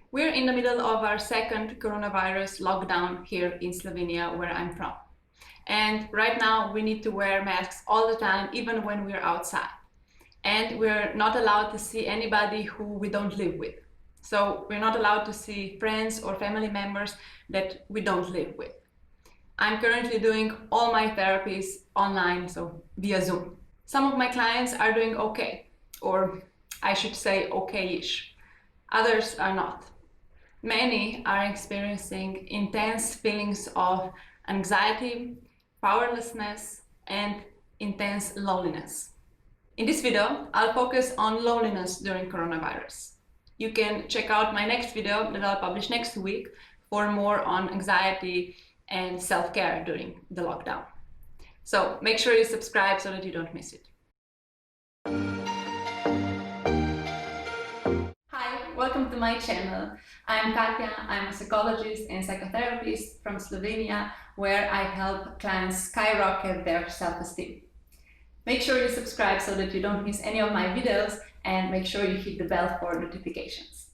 We're in the middle of our second coronavirus lockdown here in Slovenia, where I'm from. And right now we need to wear masks all the time, even when we're outside. And we're not allowed to see anybody who we don't live with. So we're not allowed to see friends or family members that we don't live with. I'm currently doing all my therapies online, so via Zoom. Some of my clients are doing okay, or I should say okay-ish. Others are not. Many are experiencing intense feelings of anxiety, powerlessness, and intense loneliness. In this video, I'll focus on loneliness during coronavirus. You can check out my next video that I'll publish next week for more on anxiety and self-care during the lockdown. So make sure you subscribe so that you don't miss it. Hi, welcome to my channel. I'm Katja, I'm a psychologist and psychotherapist from Slovenia, where I help clients skyrocket their self-esteem. Make sure you subscribe so that you don't miss any of my videos, and make sure you hit the bell for notifications.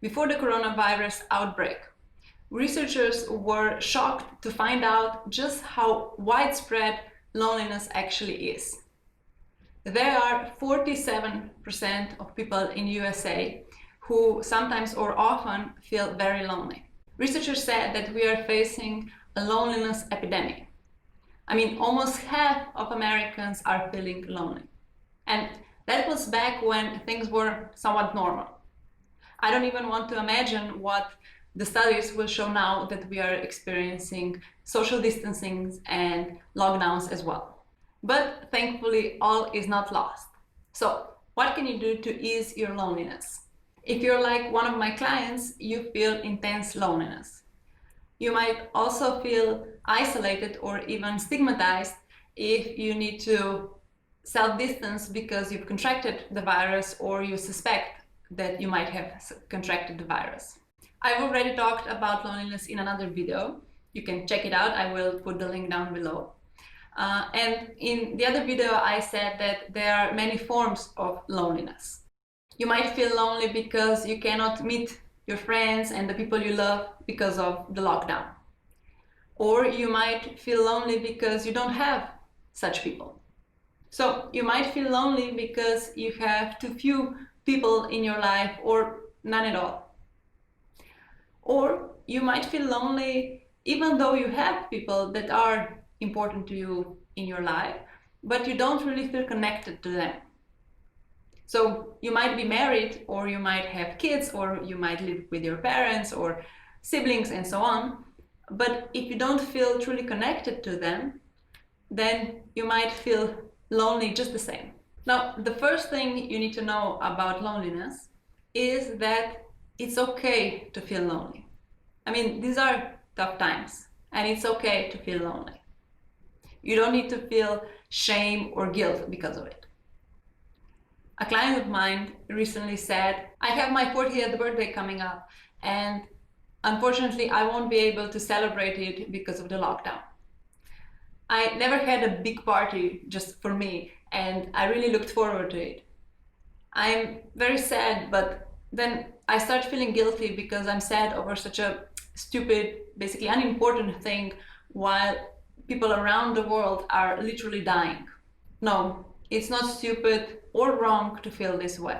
Before the coronavirus outbreak, researchers were shocked to find out just how widespread loneliness actually is. There are 47% of people in USA who sometimes or often feel very lonely. Researchers said that we are facing a loneliness epidemic. I mean, almost half of Americans are feeling lonely. And that was back when things were somewhat normal. I don't even want to imagine what the studies will show now that we are experiencing social distancing and lockdowns as well. But thankfully, all is not lost. So what can you do to ease your loneliness? If you're like one of my clients, you feel intense loneliness. You might also feel isolated or even stigmatized if you need to self-distance because you've contracted the virus or you suspect that you might have contracted the virus. I've already talked about loneliness in another video. You can check it out. I will put the link down below. And in the other video, I said that there are many forms of loneliness. You might feel lonely because you cannot meet your friends and the people you love because of the lockdown. Or you might feel lonely because you don't have such people. So you might feel lonely because you have too few people in your life or none at all. Or you might feel lonely even though you have people that are important to you in your life, but you don't really feel connected to them. So you might be married, or you might have kids, or you might live with your parents or siblings and so on. But if you don't feel truly connected to them, then you might feel lonely just the same. Now, the first thing you need to know about loneliness is that it's okay to feel lonely. I mean, these are tough times, and it's okay to feel lonely. You don't need to feel shame or guilt because of it. A client of mine recently said, I have my 40th birthday coming up, and unfortunately I won't be able to celebrate it because of the lockdown. I never had a big party just for me, and I really looked forward to it. I'm very sad, but then I start feeling guilty because I'm sad over such a stupid, basically unimportant thing, while people around the world are literally dying. No, it's not stupid or wrong to feel this way.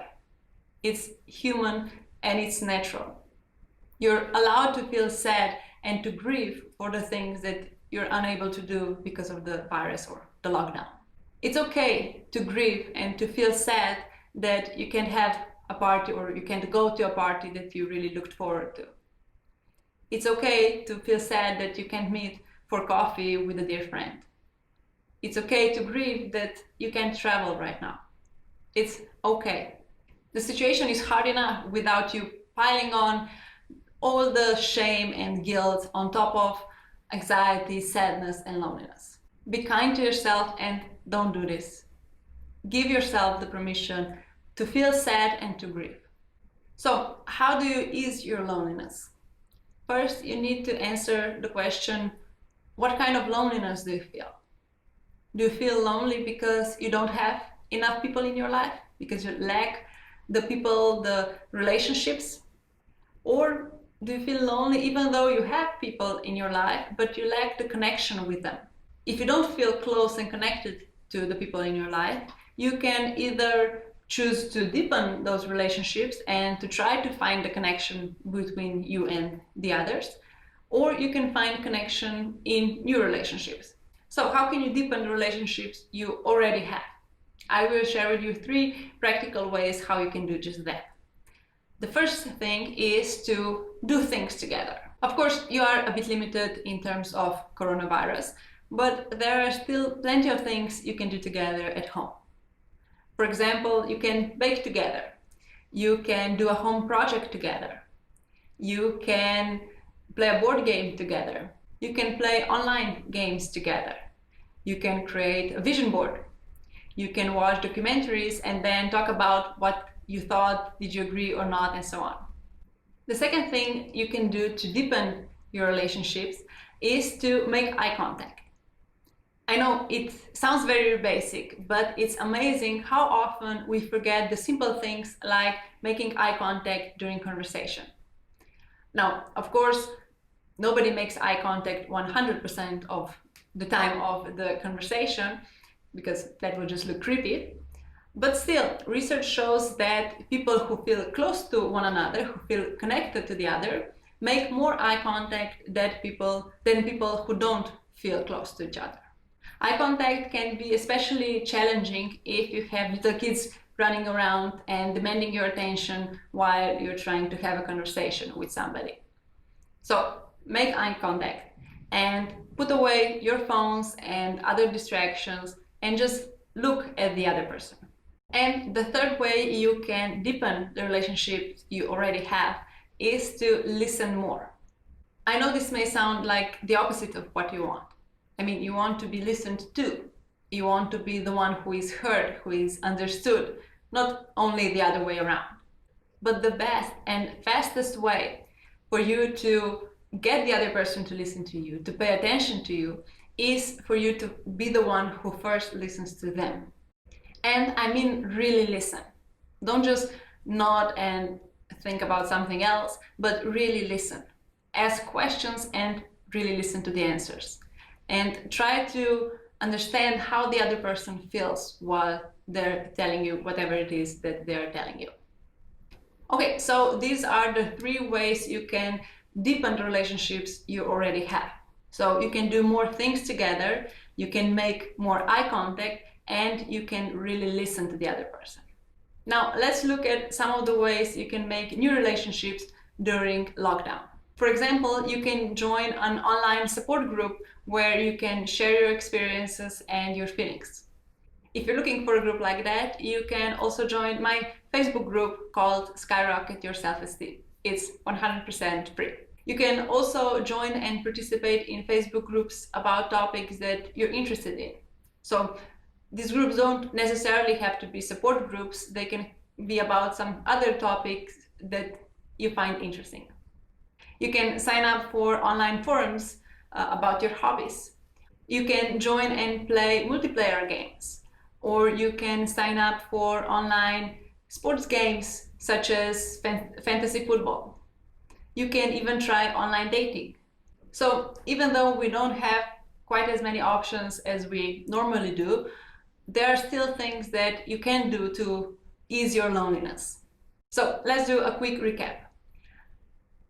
It's human and it's natural. You're allowed to feel sad and to grieve for the things that you're unable to do because of the virus or the lockdown. It's okay to grieve and to feel sad that you can't have a party or you can't go to a party that you really looked forward to. It's okay to feel sad that you can't meet for coffee with a dear friend. It's okay to grieve that you can't travel right now. It's okay. The situation is hard enough without you piling on all the shame and guilt on top of anxiety, sadness, and loneliness. Be kind to yourself and don't do this. Give yourself the permission to feel sad and to grieve. So, how do you ease your loneliness? First, you need to answer the question, what kind of loneliness do you feel? Do you feel lonely because you don't have enough people in your life? Because you lack the people, the relationships? Or do you feel lonely even though you have people in your life, but you lack the connection with them? If you don't feel close and connected to the people in your life, you can either choose to deepen those relationships and to try to find the connection between you and the others, or you can find connection in new relationships. So how can you deepen the relationships you already have? I will share with you 3 practical ways how you can do just that. The first thing is to do things together. Of course, you are a bit limited in terms of coronavirus, but there are still plenty of things you can do together at home. For example, you can bake together. You can do a home project together. You can play a board game together. You can play online games together. You can create a vision board. You can watch documentaries and then talk about what you thought, did you agree or not, and so on. The second thing you can do to deepen your relationships is to make eye contact. I know it sounds very basic, but it's amazing how often we forget the simple things like making eye contact during conversation. Now, of course, nobody makes eye contact 100% of the time of the conversation, because that would just look creepy. But still, research shows that people who feel close to one another, who feel connected to the other, make more eye contact than people who don't feel close to each other. Eye contact can be especially challenging if you have little kids running around and demanding your attention while you're trying to have a conversation with somebody. So make eye contact and put away your phones and other distractions and just look at the other person. And the third way you can deepen the relationships you already have is to listen more. I know this may sound like the opposite of what you want. I mean, you want to be listened to. You want to be the one who is heard, who is understood, not only the other way around. But the best and fastest way for you to get the other person to listen to you, to pay attention to you, is for you to be the one who first listens to them. And I mean really listen. Don't just nod and think about something else, but really listen. Ask questions and really listen to the answers. And try to understand how the other person feels while they're telling you whatever it is that they're telling you. Okay, so these are the 3 ways you can deepen the relationships you already have. So you can do more things together, you can make more eye contact, and you can really listen to the other person. Now, let's look at some of the ways you can make new relationships during lockdown. For example, you can join an online support group where you can share your experiences and your feelings. If you're looking for a group like that, you can also join my Facebook group called Skyrocket Your Self-Esteem. It's 100% free. You can also join and participate in Facebook groups about topics that you're interested in. So these groups don't necessarily have to be support groups. They can be about some other topics that you find interesting. You can sign up for online forums about your hobbies. You can join and play multiplayer games, or you can sign up for online sports games such as fantasy football. You can even try online dating. So even though we don't have quite as many options as we normally do, there are still things that you can do to ease your loneliness. So let's do a quick recap.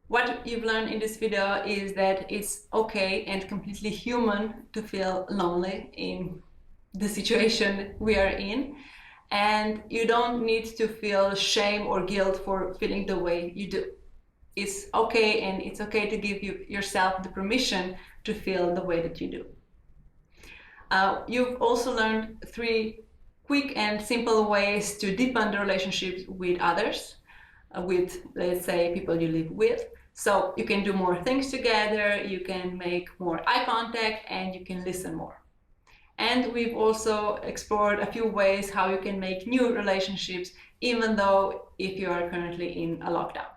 What you've learned in this video is that it's okay and completely human to feel lonely in the situation we are in, and you don't need to feel shame or guilt for feeling the way you do. It's okay, and it's okay to give yourself the permission to feel the way that you do. You've also learned 3 quick and simple ways to deepen the relationships with others, with, let's say, people you live with. So you can do more things together, you can make more eye contact, and you can listen more. And we've also explored a few ways how you can make new relationships, even though if you are currently in a lockdown.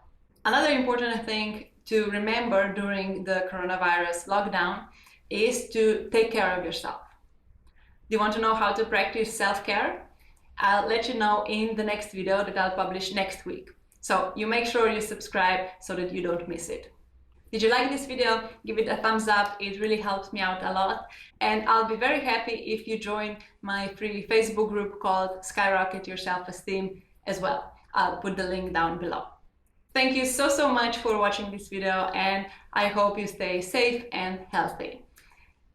Another important thing to remember during the coronavirus lockdown is to take care of yourself. Do you want to know how to practice self-care? I'll let you know in the next video that I'll publish next week. So you make sure you subscribe so that you don't miss it. Did you like this video? Give it a thumbs up, it really helps me out a lot. And I'll be very happy if you join my free Facebook group called Skyrocket Your Self-Esteem as well. I'll put the link down below. Thank you so much for watching this video, and I hope you stay safe and healthy.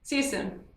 See you soon.